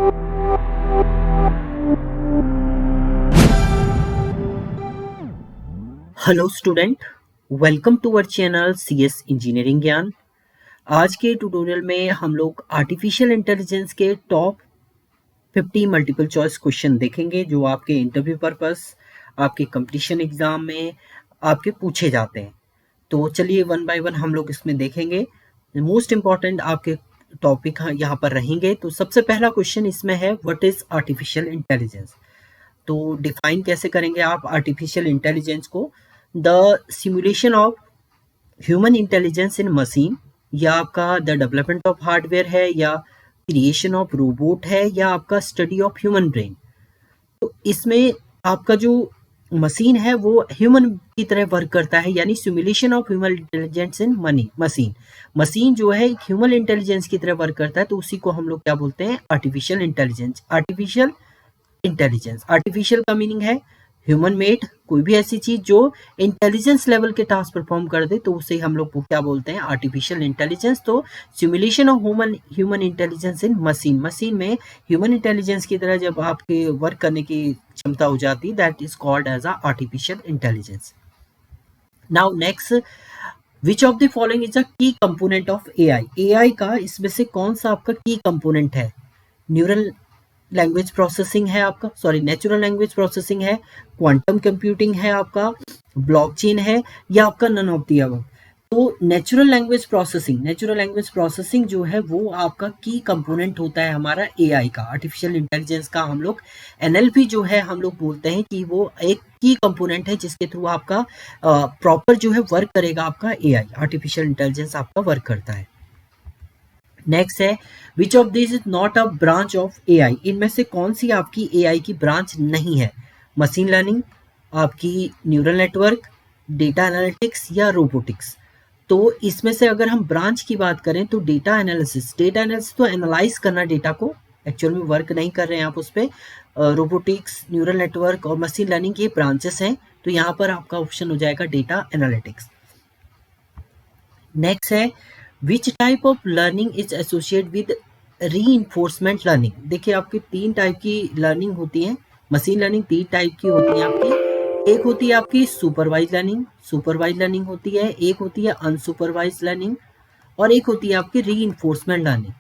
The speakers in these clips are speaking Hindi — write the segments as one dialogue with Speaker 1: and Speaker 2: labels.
Speaker 1: Hello student, welcome to our channel CS engineering Gyan. आज के ट्यूटोरियल में हम लोग आर्टिफिशियल इंटेलिजेंस के टॉप 50 मल्टीपल चॉइस क्वेश्चन देखेंगे जो आपके इंटरव्यू पर्पस, आपके कंपटीशन एग्जाम में आपके पूछे जाते हैं। तो चलिए वन बाय वन हम लोग इसमें देखेंगे। मोस्ट इम्पॉर्टेंट आपके टॉपिक यहाँ पर रहेंगे। तो सबसे पहला क्वेश्चन इसमें है, व्हाट इज आर्टिफिशियल इंटेलिजेंस। तो डिफाइन कैसे करेंगे आप आर्टिफिशियल इंटेलिजेंस को? The simulation of human intelligence in machine, या आपका द डेवलपमेंट ऑफ हार्डवेयर है, या क्रिएशन ऑफ रोबोट है, या आपका स्टडी ऑफ ह्यूमन ब्रेन। तो इसमें आपका जो मशीन है वो ह्यूमन की तरह वर्क करता है, यानी simulation of human intelligence in machine. Machine जो है ह्यूमन इंटेलिजेंस की तरह वर्क करता है, तो उसी को हम लोग क्या बोलते हैं? Artificial intelligence. Artificial intelligence, artificial का मीनिंग है ह्यूमन मेड, कोई भी ऐसी चीज जो इंटेलिजेंस लेवल के टास्क परफॉर्म कर दे तो उसे हम लोग क्या बोलते हैं? Artificial intelligence. तो simulation of human intelligence in machine, machine में ह्यूमन इंटेलिजेंस की तरह जब आपके वर्क करने की क्षमता हो जाती, that is called as artificial intelligence. Now next, which of the following is a key component of AI. AI का इसमें से कौन सा आपका की कंपोनेंट है? न्यूरल लैंग्वेज प्रोसेसिंग है आपका, सॉरी नेचुरल लैंग्वेज प्रोसेसिंग है, क्वांटम कंप्यूटिंग है आपका, ब्लॉकचेन है, या आपका नन ऑफ द अबव। तो natural language processing, natural language processing जो है वो आपका की कंपोनेंट होता है हमारा एआई का, आर्टिफिशियल इंटेलिजेंस का। हम लोग एनएलपी जो है हम लोग बोलते हैं कि वो एक की कंपोनेंट है जिसके थ्रू आपका प्रॉपर जो है वर्क करेगा आपका एआई, आर्टिफिशियल इंटेलिजेंस आपका वर्क करता है। नेक्स्ट है, which of this is not a branch of AI. इनमें से कौन सी आपकी एआई की ब्रांच नहीं है? मशीन लर्निंग, आपकी न्यूरल नेटवर्क, डेटा एनालिटिक्स, या रोबोटिक्स। तो इसमें से अगर हम ब्रांच की बात करें तो डेटा एनालिसिस, डेटा एनालिसिस तो एनालाइज करना डेटा को, एक्चुअल में वर्क नहीं कर रहे हैं आप उस पर। रोबोटिक्स, न्यूरल नेटवर्क और मशीन लर्निंग ये ब्रांचेस हैं, तो यहाँ पर आपका ऑप्शन हो जाएगा डेटा एनालिटिक्स। नेक्स्ट है, which type of learning is associate with reinforcement learning. देखिए आपकी तीन टाइप की लर्निंग होती है, मशीन लर्निंग तीन टाइप की होती है आपकी। एक होती है आपकी सुपरवाइज लर्निंग, सुपरवाइज लर्निंग होती है, एक होती है अनसुपरवाइज लर्निंग, और एक होती है आपकी रीइंफोर्समेंट लर्निंग।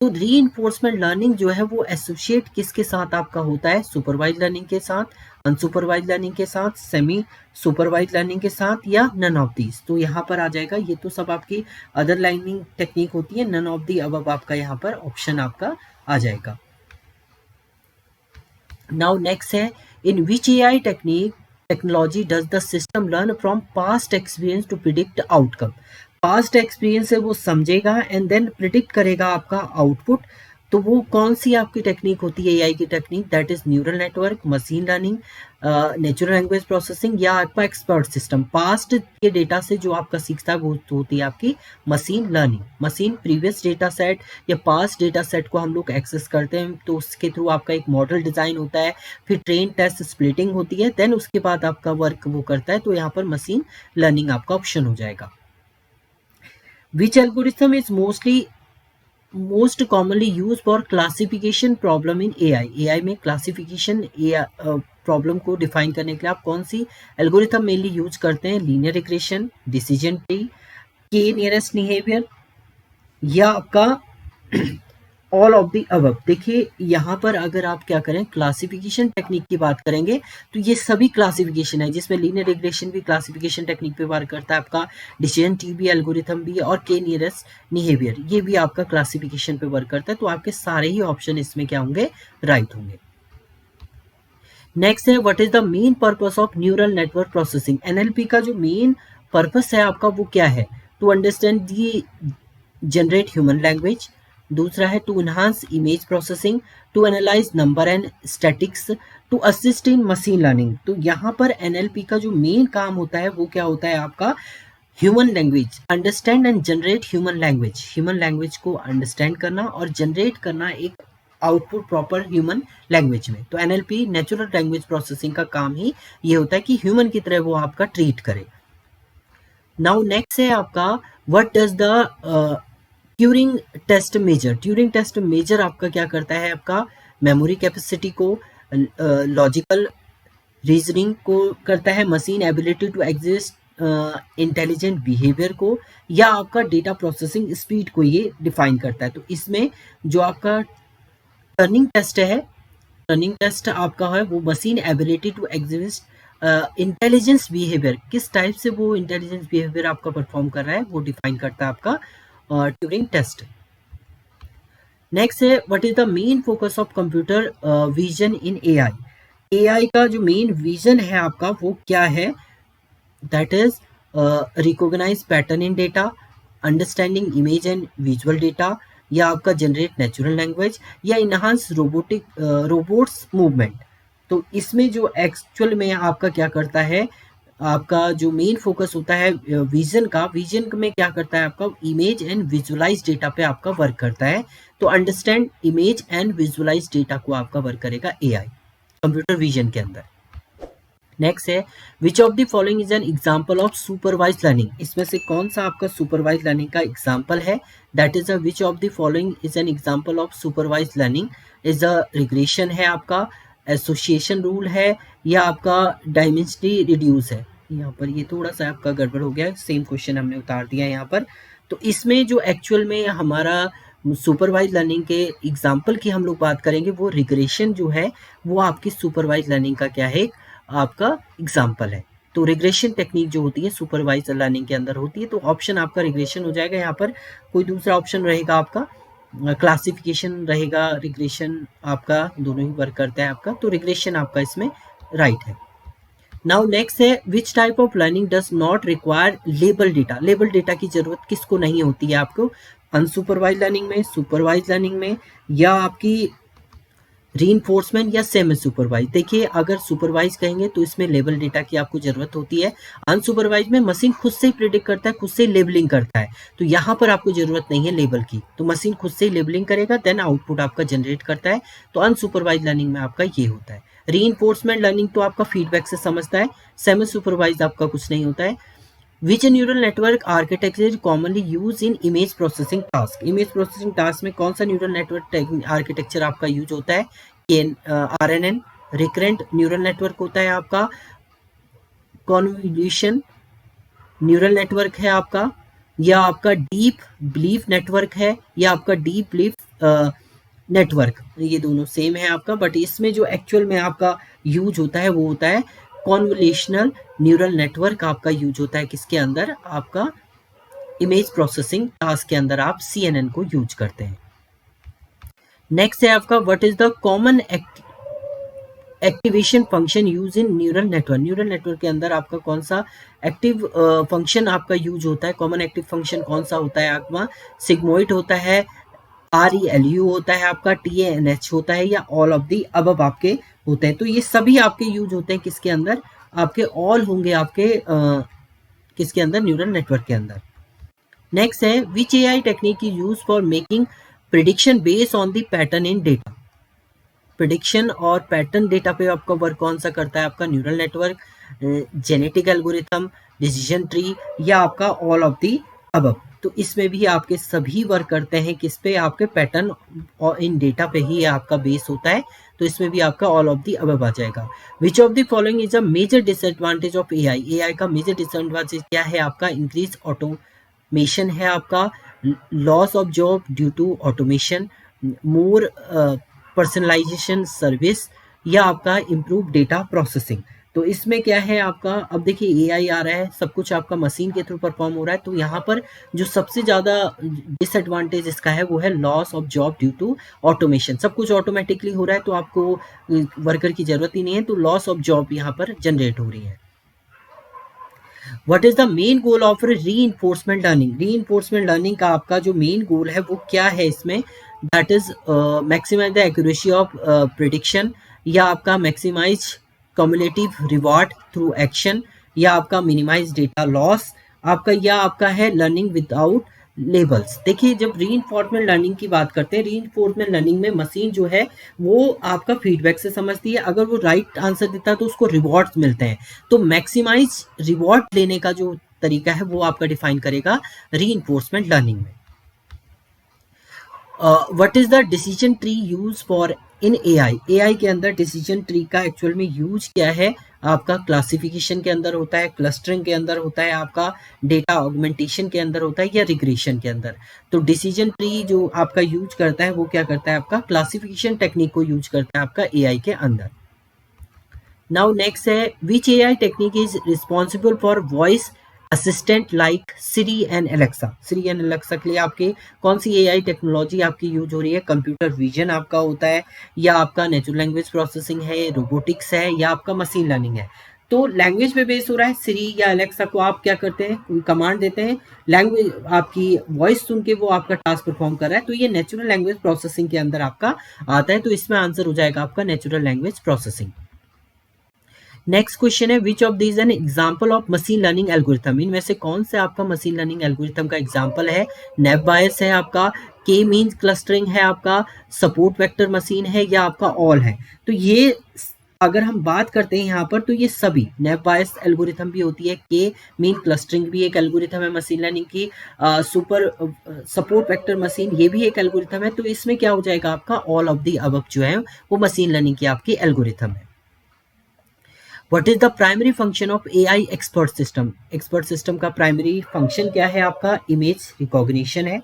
Speaker 1: तो रीइंफोर्समेंट लर्निंग जो है वो एसोसिएट किसके साथ आपका होता है? सुपरवाइज लर्निंग के साथ, अनसुपरवाइज लर्निंग के साथ, सेमी सुपरवाइज लर्निंग के साथ, या नन ऑफ दीज। तो यहाँ पर आ जाएगा, ये तो सब आपकी अदर लर्निंग टेक्निक होती है, नन ऑफ दी अबव आपका यहाँ पर ऑप्शन आपका आ जाएगा। नाउ नेक्स्ट है, in which AI technology does the system learn from past experience to predict outcome. Past experience से वो समझेगा एंड देन प्रिडिक्ट करेगा आपका आउटपुट। तो वो कौन सी आपकी टेक्निक होती है एआई की technique? That is neural network, machine learning, natural language processing, या आपका एक्सपर्ट सिस्टम। पास्ट के डेटा से जो आपका सीखता है वो होती है आपकी machine learning. Machine previous data set या पास्ट डेटा सेट को हम लोग एक्सेस करते हैं, तो उसके थ्रू आपका एक मॉडल डिजाइन होता है, फिर ट्रेन टेस्ट स्प्लिटिंग होती है, देन उसके बाद आपका वर्क वो करता है। तो यहाँ पर मशीन लर्निंग आपका ऑप्शन हो जाएगा। Which algorithm is most commonly used for classification problem in AI? AI में क्लासिफिकेशन प्रॉब्लम को डिफाइन करने के लिए आप कौन सी एल्गोरिथम मेनली यूज करते हैं? लीनियर रिग्रेशन, डिसीजन ट्री, के नियरेस्ट बिहेवियर, या आपका ऑल ऑफ द अबव। देखिए यहाँ पर अगर आप क्या करें, क्लासिफिकेशन टेक्निक की बात करेंगे तो ये सभी क्लासिफिकेशन है, जिसमें लीनियर रिग्रेशन भी क्लासिफिकेशन टेक्निक पे वर्क करता है, आपका डिसीजन ट्री भी एल्गोरिथम भी, और के नियरेस्ट बिहेवियर ये भी आपका क्लासिफिकेशन पे वर्क करता है। तो आपके सारे ही ऑप्शन इसमें क्या होंगे? राइट होंगे। नेक्स्ट है, what is the main purpose of neural network processing. NLP का जो मेन पर्पस है आपका वो क्या है? To understand the generate human language, दूसरा है to enhance image processing, to analyze number and statics, to assist in machine learning. तो यहाँ पर एनएलपी का जो मेन काम होता है वो क्या होता है आपका? Human language, understand and generate human language, human language को अंडरस्टैंड करना और जनरेट करना एक आउटपुट प्रॉपर ह्यूमन लैंग्वेज में। तो एनएलपी नेचुरल लैंग्वेज प्रोसेसिंग का काम ही ये होता है कि ह्यूमन की तरह वो आपका ट्रीट करे। नाउ नेक्स्ट है आपका, what does the Turing test measure. Turing test measure आपका क्या करता है? आपका मेमोरी कैपेसिटी को, लॉजिकल रीजनिंग को करता है, machine ability to exist, intelligent behaviour को, या आपका डेटा प्रोसेसिंग स्पीड को ये डिफाइन करता है। तो इसमें जो आपका टर्निंग टेस्ट है, टर्निंग टेस्ट आपका है वो machine ability to exist intelligence behaviour, किस टाइप से वो इंटेलिजेंस बिहेवियर आपका परफॉर्म कर रहा है वो डिफाइन करता है आपका ट्यूरिंग टेस्ट। नेक्स्ट है what is the main focus of computer vision in AI. AI का जो मेन विजन है आपका वो क्या है, that is recognize pattern in data, understanding image and visual data, या आपका जनरेट नेचुरल लैंग्वेज, या इनहांस रोबोट्स मूवमेंट। तो इसमें जो एक्चुअल में आपका क्या करता है, आपका जो मेन फोकस होता है विजन का, विजन में क्या करता है आपका इमेज एंड विजुअलाइज डेटा पे आपका वर्क करता है। तो understand image and visualize data को आपका वर्क करेगा एआई कंप्यूटर विजन के अंदर। नेक्स्ट है which of the following is an example of supervise learning. इसमें से कौन सा आपका सुपरवाइज लर्निंग का एग्जांपल है, that is a which of the following is an example of supervise learning. Is a regression है आपका, एसोसिएशन रूल है, या आपका डायमेंशनली रिड्यूस है। यहाँ पर ये थोड़ा सा आपका गड़बड़ हो गया, सेम क्वेश्चन हमने उतार दिया यहाँ पर। तो इसमें जो एक्चुअल में हमारा सुपरवाइज लर्निंग के एग्जाम्पल की हम लोग बात करेंगे, वो रिग्रेशन जो है वो आपकी सुपरवाइज लर्निंग का क्या है, आपका एग्जाम्पल है। तो रिग्रेशन टेक्निक जो होती है सुपरवाइज लर्निंग के अंदर होती है। तो ऑप्शन आपका रिग्रेशन हो जाएगा यहाँ पर, कोई दूसरा ऑप्शन रहेगा आपका क्लासिफिकेशन रहेगा, रिग्रेशन आपका दोनों ही वर्क करता है आपका, तो रिग्रेशन आपका इसमें राइट है। नाउ नेक्स्ट है which type of learning does not require label data. Label data की जरूरत किसको नहीं होती है आपको, अनसुपरवाइज लर्निंग में, सुपरवाइज लर्निंग में, या आपकी रीइंफोर्समेंट या सेमी सुपरवाइज। देखिए अगर सुपरवाइज कहेंगे तो इसमें लेबल डेटा की आपको जरूरत होती है, अनसुपरवाइज में मशीन खुद से ही प्रिडिक्ट करता है, खुद से लेबलिंग करता है, तो यहाँ पर आपको जरूरत नहीं है लेबल की, तो मशीन खुद से ही लेबलिंग करेगा देन आउटपुट आपका जनरेट करता है। तो अनसुपरवाइज लर्निंग में आपका ये होता है। रीइंफोर्समेंट लर्निंग तो आपका फीडबैक से समझता है, सेमी सुपरवाइज आपका कुछ नहीं होता है। Which neural network architecture commonly use in image processing task. Image processing task में कौन सा न्यूरल नेटवर्क आर्किटेक्चर आपका यूज होता है, RNN रिकरेंट न्यूरल नेटवर्क होता है आपका, कॉन्वोल्यूशन न्यूरल नेटवर्क है आपका, या आपका डीप बिलीफ नेटवर्क है, या आपका डीप बिलीफ नेटवर्क। ये दोनों सेम है आपका, बट इसमें जो एक्चुअल में आपका यूज होता है वो होता है कॉन्वोल्यूशनल न्यूरल नेटवर्क आपका यूज होता है किसके अंदर, आपका इमेज प्रोसेसिंग टास्क के अंदर आप CNN को यूज करते हैं। नेक्स्ट है आपका what is the common activation function use in neural network. Neural network के अंदर आपका कौन सा एक्टिव फंक्शन आपका यूज होता है, कॉमन एक्टिव फंक्शन कौन सा होता है आपका, सिग्मोइड होता है, ReLU होता है आपका, TANH होता है, या ऑल ऑफ दी अबव आपके होते हैं। तो ये सभी आपके यूज होते हैं किसके अंदर, आपके ऑल होंगे आपके किसके अंदर, न्यूरल नेटवर्क के अंदर। नेक्स्ट है विच AI technique is use for making prediction based on the pattern in data. Prediction और पैटर्न डेटा पे आपका वर्क कौन सा करता है, आपका neural network, genetic algorithm, decision tree, या आपका ऑल ऑफ दी अबव। तो इसमें भी आपके सभी वर्क करते हैं किस पे, आपके पैटर्न और इन डेटा पे ही आपका बेस होता है, तो इसमें भी आपका ऑल ऑफ दी अबव आ जाएगा। Which of the following is a major disadvantage of AI। AI का मेजर डिसएडवांटेज क्या है आपका, इंक्रीज ऑटोमेशन है आपका, loss of job due to automation, more personalization service, या आपका इम्प्रूव डेटा प्रोसेसिंग। तो इसमें क्या है आपका, अब देखिए AI आ रहा है, सब कुछ आपका मशीन के थ्रू परफॉर्म हो रहा है, तो यहाँ पर जो सबसे ज़्यादा डिसएडवांटेज इसका है वो है loss of job due to automation. सब कुछ ऑटोमेटिकली हो रहा है तो आपको वर्कर की ज़रूरत ही नहीं है, तो लॉस ऑफ जॉब यहाँ पर जनरेट हो रही है। What is the main goal of reinforcement learning. Reinforcement learning का आपका जो मेन गोल है वो क्या है इसमें, that is maximize the accuracy of prediction, या आपका maximize cumulative reward through action, या आपका मिनिमाइज डेटा लॉस आपका, या आपका है लर्निंग विदाउट लेबल्स। देखिए जब रीइंफोर्समेंट लर्निंग की बात करते हैं, रीइंफोर्समेंट लर्निंग में मशीन जो है वो आपका फीडबैक से समझती है, अगर वो राइट आंसर देता है तो उसको रिवॉर्ड्स मिलते हैं। तो मैक्सिमाइज रिवॉर्ड लेने का जो तरीका है वो आपका डिफाइन करेगा रीइंफोर्समेंट लर्निंग में। What is the decision tree use for in AI के अंदर डिसीजन ट्री का एक्चुअल में यूज क्या है, आपका क्लासिफिकेशन के अंदर होता है, क्लस्टरिंग के अंदर होता है, आपका डेटा ऑगमेंटेशन के अंदर होता है, या रिग्रेशन के अंदर। तो डिसीजन ट्री जो आपका यूज करता है वो क्या करता है, आपका क्लासिफिकेशन टेक्निक को यूज करता है आपका एआई के अंदर। नाउ नेक्स्ट है, which AI technique is responsible for voice assistant like Siri and Alexa. Siri and Alexa के लिए आपके कौन सी एआई टेक्नोलॉजी आपकी यूज हो रही है, कंप्यूटर विजन आपका होता है, या आपका नेचुरल लैंग्वेज प्रोसेसिंग है, रोबोटिक्स है, या आपका मशीन लर्निंग है। तो लैंग्वेज पे बेस हो रहा है। सिरी या एलेक्सा को आप क्या करते हैं, कोई कमांड देते हैं, लैंग्वेज आपकी वॉइस सुन के वो आपका टास्क परफॉर्म कर रहा है, तो ये नेचुरल लैंग्वेज प्रोसेसिंग के अंदर आपका आता है। तो इसमें आंसर हो जाएगा आपका natural language processing. Next question है, which of these an example of machine learning algorithm. इनमें से कौन से आपका मशीन लर्निंग एल्गोरिथम का एग्जांपल है, नेव बायस है आपका, के मींस क्लस्टरिंग है आपका, सपोर्ट वेक्टर मशीन है, या आपका ऑल है। तो ये अगर हम बात करते हैं यहाँ पर, तो ये सभी नेव बायस एल्गोरिथम भी होती है, के मीन क्लस्टरिंग भी एक एल्गोरिथम है मशीन लर्निंग की, सुपर सपोर्ट वेक्टर मशीन ये भी एक एल्गोरिथम है। तो इसमें क्या हो जाएगा आपका ऑल ऑफ दी अबव जो है वो मशीन लर्निंग की आपकी एल्गोरिथम है। What is the primary function of AI expert system. Expert system का प्राइमरी फंक्शन क्या है, आपका इमेज रिकॉग्निशन है।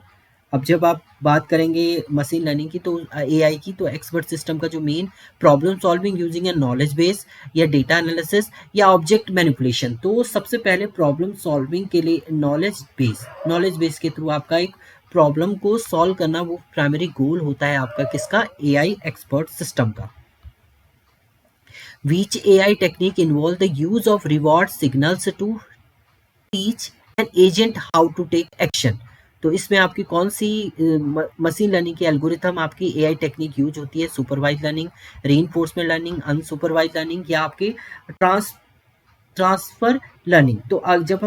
Speaker 1: अब जब आप बात करेंगे मशीन लर्निंग की तो एआई की, तो एक्सपर्ट सिस्टम का जो मेन प्रॉब्लम सॉल्विंग यूजिंग ए नॉलेज बेस, या डेटा एनालिसिस, या ऑब्जेक्ट मैनिपुलेशन। तो सबसे पहले प्रॉब्लम सॉल्विंग के लिए नॉलेज बेस के थ्रू आपका एक प्रॉब्लम को सॉल्व करना वो प्राइमरी गोल होता है आपका किसका, एआई एक्सपर्ट सिस्टम का। Which AI technique involve the use of reward signals to teach an agent how to take action। तो इसमें आपकी कौन सी मशीन लर्निंग की एल्गोरिथम आपकी एआई टेक्निक यूज होती है, supervise learning, reinforcement learning, unsupervise learning, या आपकी ट्रांसफर लर्निंग। तो जब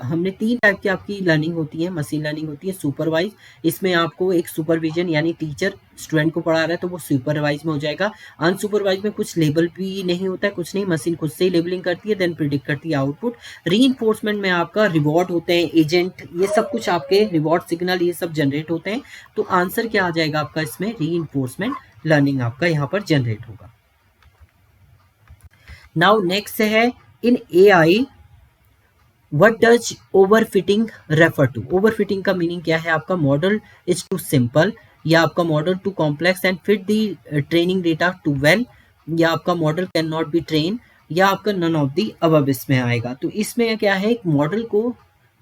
Speaker 1: हमने 3 टाइप की आपकी लर्निंग होती है, मशीन लर्निंग होती है। सुपरवाइज, इसमें आपको एक सुपरविजन यानी टीचर स्टूडेंट को पढ़ा रहा है तो वो सुपरवाइज में हो जाएगा। अनसुपरवाइज में कुछ लेबल भी नहीं होता है, कुछ नहीं, मशीन खुद से ही लेबलिंग करती है, देन प्रिडिक्ट करती है आउटपुट। रीइंफोर्समेंट में आपका रिवॉर्ड होते हैं, एजेंट, ये सब कुछ आपके रिवॉर्ड सिग्नल ये सब जनरेट होते हैं। तो आंसर क्या आ जाएगा आपका इसमें, रीइंफोर्समेंट लर्निंग आपका यहाँ पर जनरेट होगा। नाउ नेक्स्ट है, in AI what does overfitting refer to. Overfitting का मीनिंग क्या है आपका, मॉडल इज टू सिंपल, या आपका model too complex and fit the training data too well, या आपका model can not be train, या आपका नन ऑफ दी अबव इसमें आएगा। तो इसमें क्या है, एक मॉडल को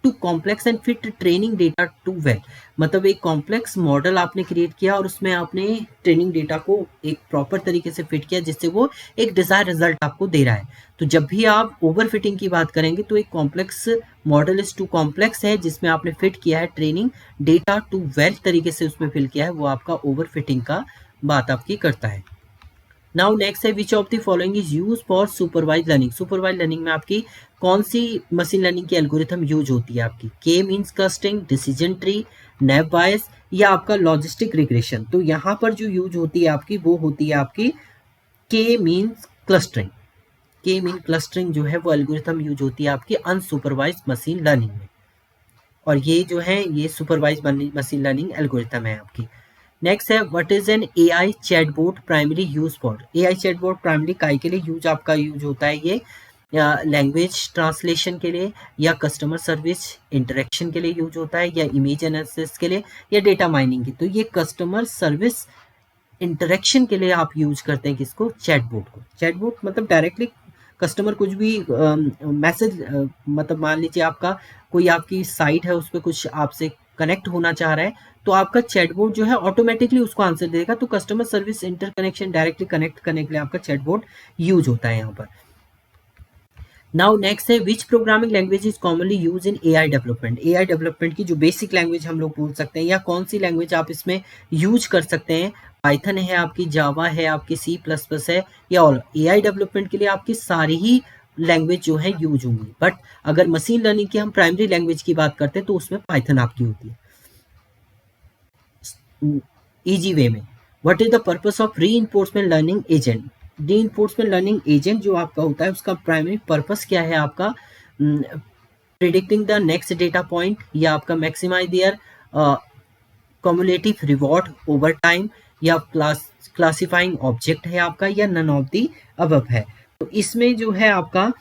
Speaker 1: too complex and fit training data too well, मतलब एक कॉम्प्लेक्स मॉडल आपने क्रिएट किया और उसमें आपने ट्रेनिंग डेटा को एक प्रॉपर तरीके से फिट किया जिससे वो एक डिजायर रिजल्ट आपको दे रहा है। तो जब भी आप ओवरफिटिंग की बात करेंगे तो एक complex model is too complex है जिसमें आपने फिट किया है ट्रेनिंग डेटा टू वेल तरीके से उसमें फिल किया है, वो आपका ओवरफिटिंग का बात आपकी करता है। नाउ नेक्स्ट है, which of the following is use for supervise learning. Supervise learning में आपकी कौन सी मशीन लर्निंग की एल्गोरिथम यूज होती है आपकी, K means clustering, decision tree, naive Bayes, या आपका लॉजिस्टिक रिग्रेशन। तो यहाँ पर जो यूज होती है आपकी वो होती है आपकी के मींस क्लस्टरिंग। के मीन क्लस्टरिंग जो है वो एल्गोरिथम यूज होती है आपकी अनसुपरवाइज मशीन लर्निंग में, और ये जो है ये सुपरवाइज मशीन लर्निंग एल्गोरिथम है आपकी। नेक्स्ट है, what is an AI chatbot primary use for. AI chatbot primary काय के लिए यूज आपका यूज होता है, ये लैंग्वेज ट्रांसलेशन के लिए, या कस्टमर सर्विस इंटरेक्शन के लिए यूज होता है, या इमेज एनालिसिस के लिए, या डेटा माइनिंग की। तो ये कस्टमर सर्विस इंटरेक्शन के लिए आप यूज करते हैं किसको, चैटबॉट को। चैटबॉट मतलब डायरेक्टली कस्टमर कुछ भी मैसेज मतलब मान लीजिए आपका कोई आपकी साइट है उस पर कुछ आपसे कनेक्ट होना चाह रहा है तो आपका चैटबॉट जो है ऑटोमेटिकली उसको आंसर देगा। तो customer service interconnection directly connect करने के लिए आपका चैटबॉट यूज होता है यहाँ पर। नाउ नेक्स्ट है, विच programming language is commonly use in AI development. AI development की जो बेसिक लैंग्वेज हम लोग बोल सकते हैं, या कौन सी लैंग्वेज आप इसमें यूज कर सकते हैं, पाइथन है आपकी, जावा है आपकी, सी प्लस प्लस है, या ऑल। एआई डेवलपमेंट के लिए आपकी सारी ही लैंग्वेज जो है यूज होंगी, बट अगर मशीन लर्निंग की हम प्राइमरी लैंग्वेज की बात करते हैं तो उसमें पाइथन आपकी होती है। इजी वे में, what is the purpose of reinforcement learning agent. Reinforcement learning agent जो आपका होता है उसका प्राइमरी पर्पस क्या है आपका, predicting the next data point, या आपका maximize their cumulative reward over time, या क्लासिफाइंग ऑब्जेक्ट है आपका, या नन ऑफ दी अबव है। तो इसमें जो है आपका,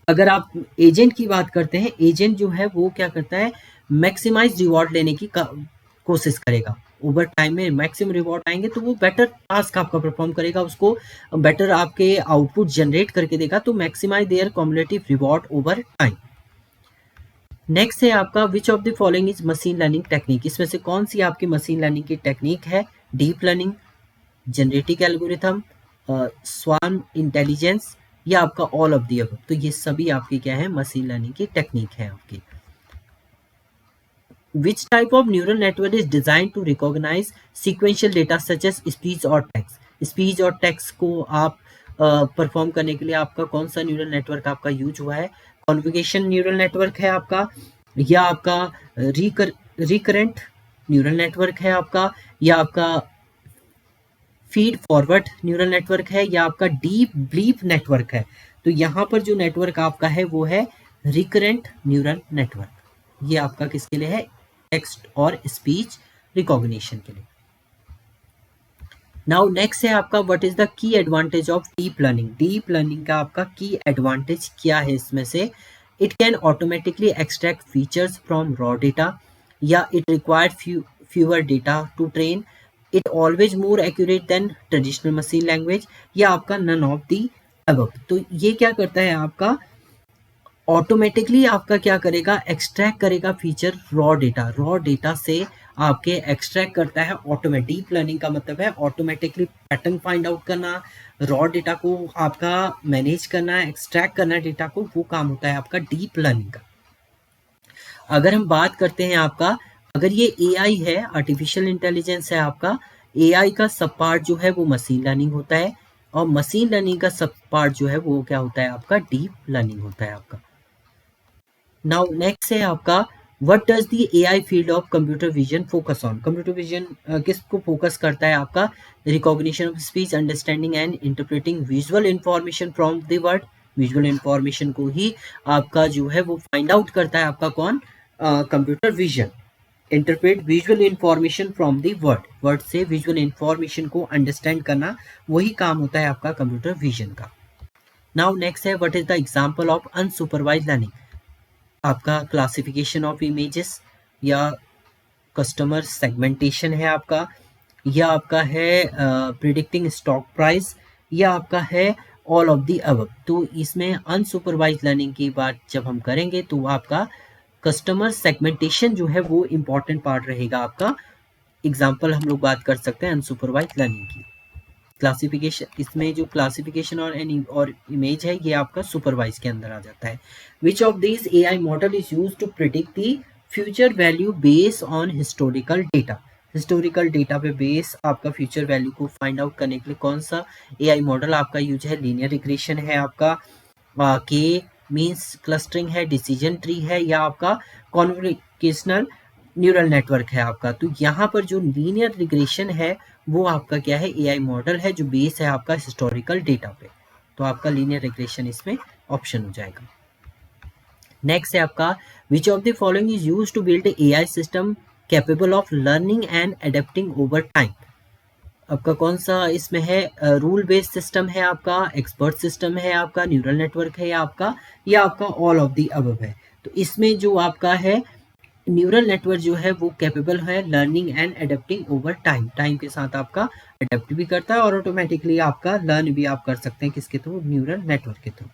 Speaker 1: अगर आप एजेंट की बात करते हैं, एजेंट जो है वो क्या करता है, मैक्सिमाइज रिवॉर्ड लेने की कोशिश करेगा। ओवर टाइम में मैक्सिमम रिवॉर्ड आएंगे तो वो बेटर टास्क आपका परफॉर्म करेगा, उसको बेटर आपके आउटपुट जनरेट करके देगा, तो maximize their cumulative reward over time. Next है आपका which of the following is machine learning technique, इसमें से कौन सी आपकी मशीन लर्निंग की टेक्निक है, deep learning, generative algorithm, swarm intelligence, या आपका ऑल ऑफ दी अबव। तो ये सभी आपकी क्या है, मशीन लर्निंग की टेक्निक है आपकी। Which type of neural network is designed to recognize sequential data such as speech और text? स्पीच और टेक्स्ट को आप परफॉर्म करने के लिए आपका कौन सा न्यूरल नेटवर्क आपका यूज हुआ है, कॉन्वोकेशन न्यूरल नेटवर्क है आपका, या आपका रिकरेंट न्यूरल नेटवर्क है आपका, या आपका फीड फॉरवर्ड न्यूरल नेटवर्क है, या आपका डीप ब्लीप नेटवर्क है। तो यहाँ पर जो नेटवर्क आपका है वो है रिकरेंट न्यूरल नेटवर्क। ये आपका किसके लिए है, टेक्स्ट और स्पीच रिकॉग्निशन के लिए। नाउ नेक्स्ट है आपका what is the key advantage of deep learning. Deep learning का आपका की एडवांटेज क्या है, इसमें से it can automatically extract features from raw data, या it required fewer data to train, it always more accurate than traditional machine language, या आपका नन ऑफ दी अबव। तो ये क्या करता है आपका, ऑटोमेटिकली आपका क्या करेगा, एक्सट्रैक्ट करेगा फीचर रॉ डेटा से आपके एक्सट्रैक्ट करता है ऑटोमेटिक। डीप लर्निंग का मतलब है ऑटोमेटिकली पैटर्न फाइंड आउट करना, रॉ डेटा को आपका मैनेज करना, एक्सट्रैक्ट करना डेटा को, वो काम होता है आपका डीप लर्निंग का। अगर हम बात करते हैं आपका, अगर ये एआई है, आर्टिफिशियल इंटेलिजेंस है आपका, एआई का सब पार्ट जो है वो मशीन लर्निंग होता है, और मशीन लर्निंग का सब पार्ट जो है वो क्या होता है आपका, डीप लर्निंग होता है आपका। नाउ नेक्स्ट है आपका what does the AI field of computer vision focus on. Computer vision किसको फोकस करता है आपका, recognition of speech, understanding and interpreting visual information from the word. Visual information को ही आपका जो है वो फाइंड आउट करता है आपका कौन, computer vision. Interpret visual information from the word, word से विजुअल इंफॉर्मेशन को अंडरस्टैंड करना, वही काम होता है आपका कंप्यूटर विजन का। नाउ नेक्स्ट है what is the example of unsupervised learning. आपका क्लासिफिकेशन ऑफ इमेजेस, या कस्टमर सेगमेंटेशन है आपका, या आपका है प्रिडिक्टिंग स्टॉक प्राइस, या आपका है ऑल ऑफ द अबव। तो इसमें अनसुपरवाइज्ड लर्निंग की बात जब हम करेंगे तो आपका कस्टमर सेगमेंटेशन जो है वो इम्पॉर्टेंट पार्ट रहेगा आपका। एग्जाम्पल हम लोग बात कर सकते हैं अनसुपरवाइज्ड लर्निंग की। क्लासिफिकेशन, इसमें जो क्लासिफिकेशन और इमेज है ये आपका सुपरवाइज के अंदर आ जाता है। Which of this AI model is use to predict the future value based on historical data. Historical data पे बेस आपका फ्यूचर वैल्यू को फाइंड आउट करने के लिए कौन सा एआई मॉडल आपका यूज है, लीनियर रिग्रेशन है आपका, के मींस क्लस्टरिंग है, डिसीजन ट्री है, या आपका कॉन्वोकेशनल न्यूरल नेटवर्क है आपका। तो यहाँ पर जो लीनियर रिग्रेशन है वो आपका क्या है, एआई मॉडल है जो बेस है आपका हिस्टोरिकल डेटा पे। तो आपका लीनियर रिग्रेशन इसमें ऑप्शन हो जाएगा। नेक्स्ट है आपका which of the following is used to build AI system capable of learning and adapting over time. आपका कौन सा इसमें है, रूल बेस्ड सिस्टम है आपका, एक्सपर्ट सिस्टम है आपका, न्यूरल नेटवर्क है या आपका ऑल ऑफ द अबव है। तो इसमें जो आपका है न्यूरल नेटवर्क जो है वो कैपेबल है learning and adapting over time, time के साथ आपका अडेप्ट भी करता है और ऑटोमेटिकली आपका लर्न भी आप कर सकते हैं किसके थ्रू, न्यूरल नेटवर्क के थ्रू।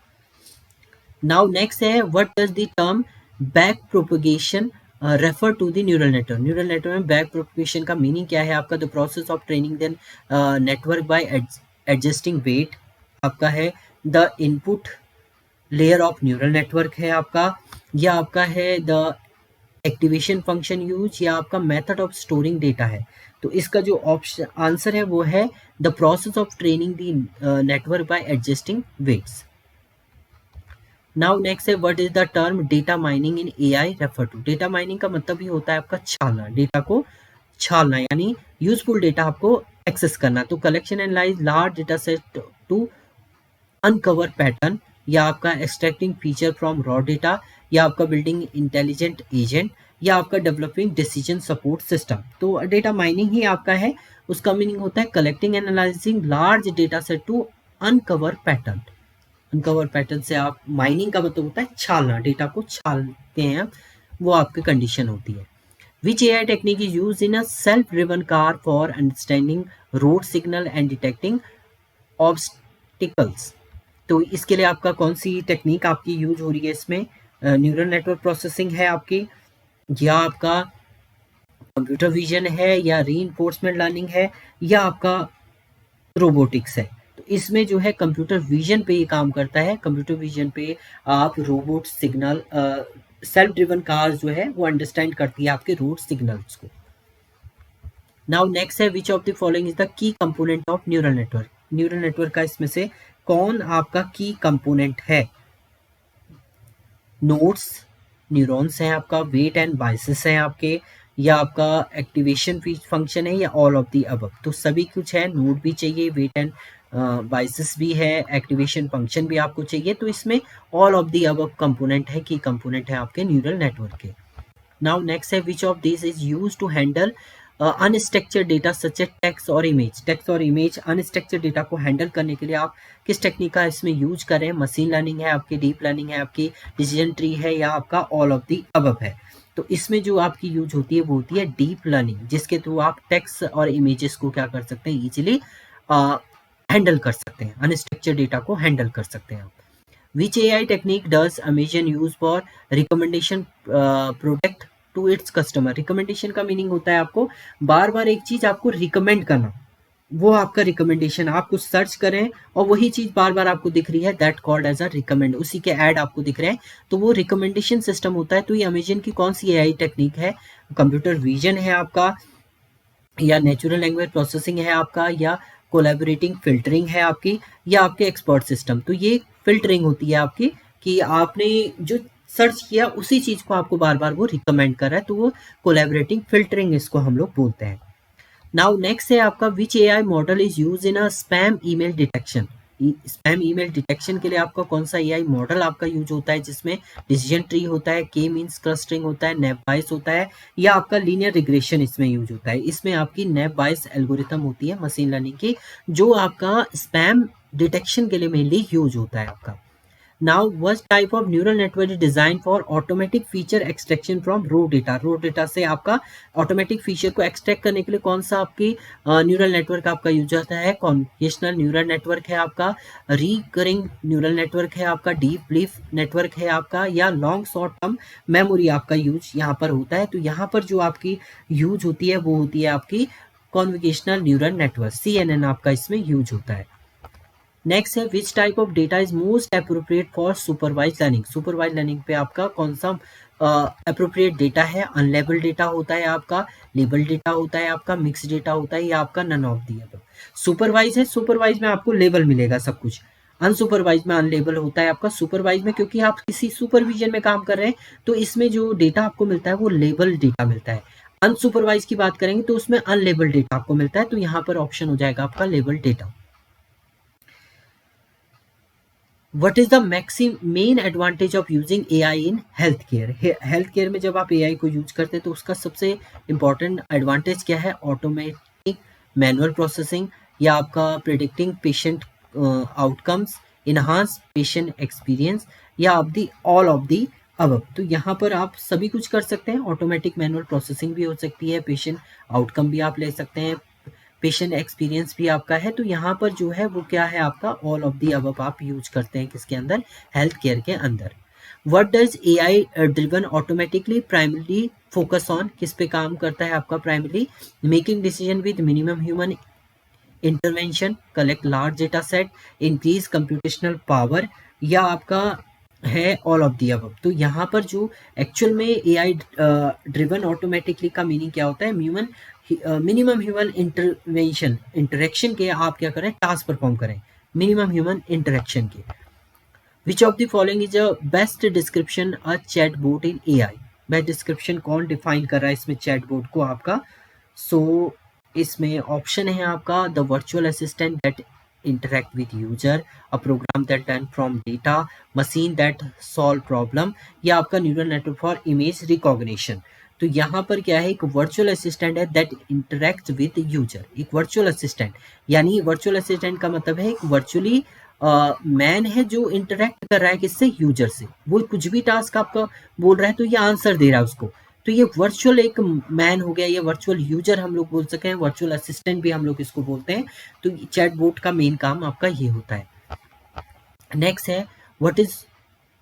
Speaker 1: नाउ नेक्स्ट है what does the term back propagation refer to the neural network. Neural network में बैक प्रोपगेशन का मीनिंग क्या है आपका, the process of training then network by adjusting weight, आपका है the input layer of neural network है आपका, या आपका है द एक्टिवेशन फंक्शन यूज, या आपका मेथड ऑफ स्टोरिंग डेटा है। तो इसका जो ऑप्शन आंसर है वो है the process of training the network by adjusting weights. Now next है what is the term data mining in AI refer to. Data mining का मतलब ही होता है आपका छानना, डेटा को छानना, यानी यूजफुल डेटा आपको एक्सेस करना। तो collection analyze large data set to uncover pattern, या आपका extracting feature from raw data, या आपका बिल्डिंग इंटेलिजेंट एजेंट, या आपका डेवलपिंग डिसीजन सपोर्ट सिस्टम। तो डेटा माइनिंग ही आपका है उसका मीनिंग होता है collecting analyzing large data set to uncover pattern. Uncover pattern से आप माइनिंग का मतलब होता है छालना, डेटा को छालते हैं आप, वो आपकी कंडीशन होती है। विच AI technique is use in a self driven car for understanding road signal and detecting obstacles. तो इसके लिए आपका कौन सी टेक्निक आपकी यूज हो रही है इसमें? न्यूरल नेटवर्क प्रोसेसिंग है आपकी, या आपका कंप्यूटर विजन है, या रीइंफोर्समेंट लर्निंग है, या आपका रोबोटिक्स है। तो इसमें जो है कंप्यूटर विजन पे ये काम करता है। कंप्यूटर विजन पे आप robot signal, self driven car जो है वो अंडरस्टैंड करती है आपके रोड सिग्नल्स को। नाउ नेक्स्ट है which of the following is the की component of neural network. Neural network का इसमें से कौन आपका की कंपोनेंट है? नोड्स, न्यूरॉन्स हैं आपका, वेट एंड बायसेस हैं आपके, या आपका एक्टिवेशन फंक्शन है, या ऑल ऑफ दी अबव। तो सभी कुछ है, नोड भी चाहिए, वेट एंड बायसेस भी है, एक्टिवेशन फंक्शन भी आपको चाहिए। तो इसमें all of the above component है, की कंपोनेंट है आपके न्यूरल नेटवर्क के। नाउ नेक्स्ट है which of this is use to handle unstructured data such a text और इमेज। टेक्स्ट और इमेज अनस्ट्रक्चर्ड डेटा को हैंडल करने के लिए आप किस टेक्निक का इसमें यूज करें? मशीन लर्निंग है आपकी, डीप लर्निंग है आपकी, डिसीजन ट्री है, या आपका ऑल ऑफ दी अबव है। तो इसमें जो आपकी यूज होती है वो होती है डीप लर्निंग, जिसके थ्रू आप टेक्स्ट और इमेजेस को क्या कर सकते हैं? इजीली हैंडल कर सकते हैं, अनस्ट्रक्चर्ड डेटा को हैंडल कर सकते हैं आप। Which AI technique does Amazon use for recommendation protect to its customer? Recommendation का मीनिंग होता है आपको बार बार एक चीज आपको रिकमेंड करना, वो आपका रिकमेंडेशन। आप कुछ सर्च करें और वही चीज बार बार आपको दिख रही है, that called as a recommend. उसी के ऐड आपको दिख रहे हैं, तो वो रिकमेंडेशन सिस्टम होता है। तो ये अमेजन की कौन सी AI टेक्निक है? कंप्यूटर विजन है आपका, या नेचुरल लैंग्वेज प्रोसेसिंग है आपका, या कोलैबोरेटिंग फिल्टरिंग है आपकी, या आपके एक्सपर्ट सिस्टम। तो ये फिल्टरिंग होती है आपकी कि आपने जो सर्च किया उसी चीज को आपको बार बार वो रिकमेंड कर रहा है, तो वो कोलैबोरेटिंग फिल्टरिंग इसको हम लोग बोलते हैं। नाउ नेक्स्ट है आपका विच AI model is use in a spam email detection. Spam email detection के लिए आपका कौन सा AI मॉडल आपका यूज होता है, जिसमें डिसीजन ट्री होता है, के मींस क्लस्टरिंग होता है, नैप बायस होता है, या आपका लीनियर रिग्रेशन इसमें यूज होता है? इसमें आपकी नैप बायस एल्गोरिथम होती है मशीन लर्निंग की, जो आपका स्पैम डिटेक्शन के लिए मेनली यूज होता है आपका। Now, what type of neural network is designed for automatic feature extraction from raw data? raw data से आपका automatic feature को extract करने के लिए कौन सा आपकी न्यूरल नेटवर्क आपका यूज होता है? कॉन्वोल्यूशनल न्यूरल नेटवर्क है आपका, रिकरिंग न्यूरल नेटवर्क है आपका, डीप लीफ नेटवर्क है आपका, या लॉन्ग शॉर्ट टर्म मेमोरी आपका यूज यहाँ पर होता है? तो यहाँ पर जो आपकी यूज होती है वो होती है आपकी कॉन्वोल्यूशनल न्यूरल नेटवर्क, CNN आपका इसमें यूज होता है। नेक्स्ट है which type of data is most appropriate for supervise learning. Supervise learning पे आपका कौन सा अप्रोप्रिएट डेटा है? अनलेबल डेटा होता है आपका, लेबल डेटा होता है आपका, मिक्स डेटा होता है, या आपका none of the above. Supervise है, सुपरवाइज में आपको लेबल मिलेगा सब कुछ, अनसुपरवाइज में अनलेबल होता है आपका। सुपरवाइज में क्योंकि आप किसी सुपरविजन में काम कर रहे हैं, तो इसमें जो डेटा आपको मिलता है वो लेबल डेटा मिलता है। अनसुपरवाइज की बात करेंगे तो उसमें अनलेबल डेटा आपको मिलता है, तो यहाँ पर ऑप्शन हो जाएगा आपका label data. What is the main advantage of using AI in healthcare? Health में जब आप AI को यूज करते हैं तो उसका सबसे इम्पॉर्टेंट एडवांटेज क्या है? ऑटोमेटिक मैनुअल प्रोसेसिंग, या आपका predicting patient outcomes, enhance patient experience, या आप the all of the above. तो यहाँ पर आप सभी कुछ कर सकते हैं, ऑटोमेटिक मैनुअल प्रोसेसिंग भी हो सकती है, पेशेंट आउटकम भी आप ले सकते हैं, पेशेंट एक्सपीरियंस भी आपका है। तो यहाँ पर जो है वो क्या है आपका ऑल ऑफ दी अबव आप यूज करते हैं किसके अंदर? हेल्थ केयर के अंदर। What does AI driven automatically primary focus on? किस पे काम करता है आपका primary? Making decision with minimum human intervention, collect large data set, increase computational power, या आपका है ऑल ऑफ दी अबव। तो यहाँ पर जो एक्चुअल में AI ड्रिवन ऑटोमेटिकली का मीनिंग क्या होता है? मिनिमम ह्यूमन इंटरवेंशन, इंटरेक्शन के आप क्या करें? टास्क परफॉर्म करें, मिनिमम ह्यूमन इंटरेक्शन के। विच of the following is a best description a chat boat in AI? Best description कौन डिफाइन कर रहा है इसमें चैट बोट को आपका? सो इसमें ऑप्शन है आपका the virtual assistant that interact with user, a program that learn from data, machine that solve problem, या आपका neural network for image recognition. तो यहाँ पर क्या है, एक वर्चुअल असिस्टेंट है दैट इंटरेक्ट विद यूजर। एक वर्चुअल असिस्टेंट, यानी वर्चुअल असिस्टेंट का मतलब है एक वर्चुअली मैन है जो इंटरेक्ट कर रहा है किससे, यूजर से। वो कुछ भी टास्क आपका बोल रहा है तो ये आंसर दे रहा है उसको, तो ये वर्चुअल एक मैन हो गया, ये वर्चुअल यूजर हम लोग बोल सकते हैं, वर्चुअल असिस्टेंट भी हम लोग इसको बोलते हैं। तो चैट बोट का मेन काम आपका ये होता है। नेक्स्ट है, what is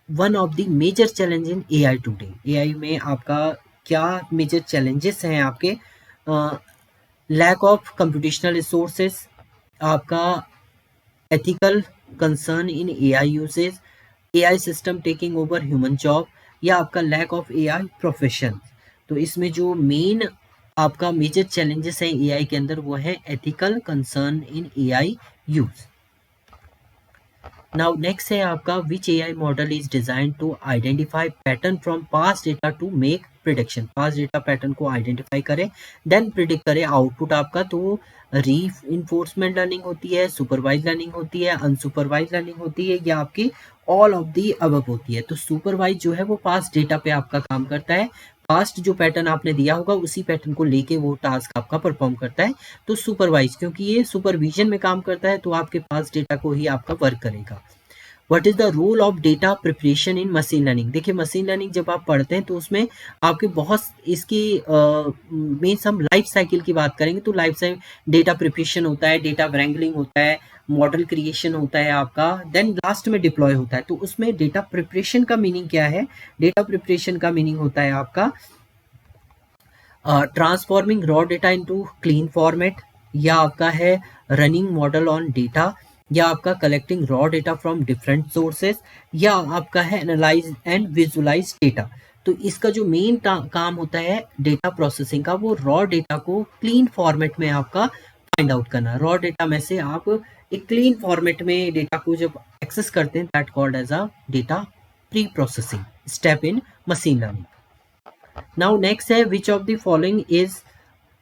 Speaker 1: one of the major challenge in AI today. AI में आपका क्या मेजर चैलेंजेस हैं आपके? लैक ऑफ कंप्यूटेशनल रिसोर्सेज, आपका ethical concern in AI usage, AI system taking over human job, या आपका लैक ऑफ एआई प्रोफेशन। तो इसमें जो मेन आपका मेजर चैलेंजेस हैं एआई के अंदर वो है ethical concern in AI use. Now next है आपका, which AI model is design to identify pattern from past data to make prediction. Past data pattern को आइडेंटिफाई करे देन प्रिडिक्ट करे आउटपुट आपका। तो रीइंफोर्समेंट लर्निंग होती है, सुपरवाइज लर्निंग होती है, अनसुपरवाइज लर्निंग होती है, या आपकी ऑल ऑफ दी अबव होती है। तो सुपरवाइज जो है वो पास्ट डेटा पे आपका काम करता है, पास्ट जो पैटर्न आपने दिया होगा उसी पैटर्न को लेके वो टास्क आपका परफॉर्म करता है। तो सुपरवाइज, क्योंकि ये सुपरविजन में काम करता है तो आपके पास्ट डेटा को ही आपका वर्क करेगा। What is the role of data preparation in machine learning. देखिए मशीन लर्निंग जब आप पढ़ते हैं तो उसमें आपके बहुत इसकी मीन्स हम लाइफ साइकिल की बात करेंगे तो लाइफ साइकिल डेटा प्रिपरेशन होता है, डेटा व्रैंगलिंग होता है, मॉडल क्रिएशन होता है आपका, देन लास्ट में डिप्लॉय होता है। तो उसमें डेटा प्रिपरेशन का मीनिंग क्या है? डेटा प्रिपरेशन का मीनिंग होता है आपका transforming raw data into clean format, या आपका है रनिंग मॉडल ऑन डेटा, या आपका collecting raw data from different sources, या आपका है एनालाइज एंड विजुलाइज डेटा। तो इसका जो मेन काम होता है डेटा प्रोसेसिंग का, वो रॉ डेटा को क्लीन फॉर्मेट में आपका फाइंड आउट करना। रॉ डेटा में से आप एक क्लीन फॉर्मेट में डेटा को जब एक्सेस करते हैं, that called as a data pre processing step in machine learning. Now next है, which of the following is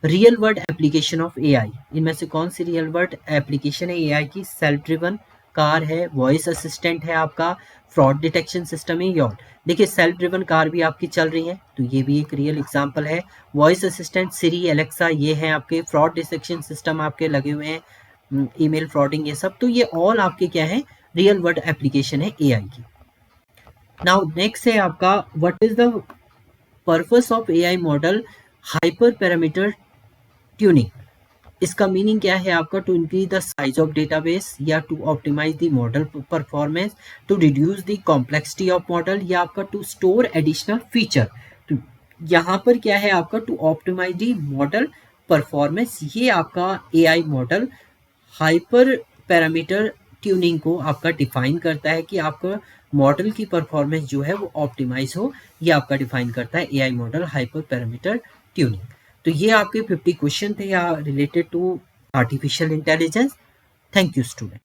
Speaker 1: real world application of AI. इनमें से कौन सी रियल वर्ल्ड एप्लीकेशन है एआई की? सेल्फ ड्रिवन कार है, वॉइस असिस्टेंट है आपका, फ्रॉड डिटेक्शन सिस्टम है, योर। देखिए सेल्फ ड्रिवन कार भी आपकी चल रही है तो ये भी एक रियल एग्जांपल है। वॉइस असिस्टेंट सिरी, एलेक्सा, ये हैं आपके। फ्रॉड डिटेक्शन सिस्टम आपके लगे हुए हैं, ईमेल फ्रॉडिंग, ये सब। तो ये ऑल आपके क्या है? रियल वर्ल्ड एप्लीकेशन है एआई की। नाउ नेक्स्ट है आपका, what is the purpose of AI model hyper parameter tuning. इसका मीनिंग क्या है आपका? To increase the size of database, या to optimize the model performance, to reduce the complexity of model, या आपका टू स्टोर एडिशनल फीचर। तो यहाँ पर क्या है आपका? To optimize the model performance. ये आपका AI model hyper parameter tuning को आपका डिफाइन करता है कि आपका मॉडल की परफॉर्मेंस जो है वो ऑप्टिमाइज हो, ये आपका डिफाइन करता है AI model hyper parameter tuning. तो ये आपके 50 क्वेश्चन थे या related to artificial intelligence. Thank you student.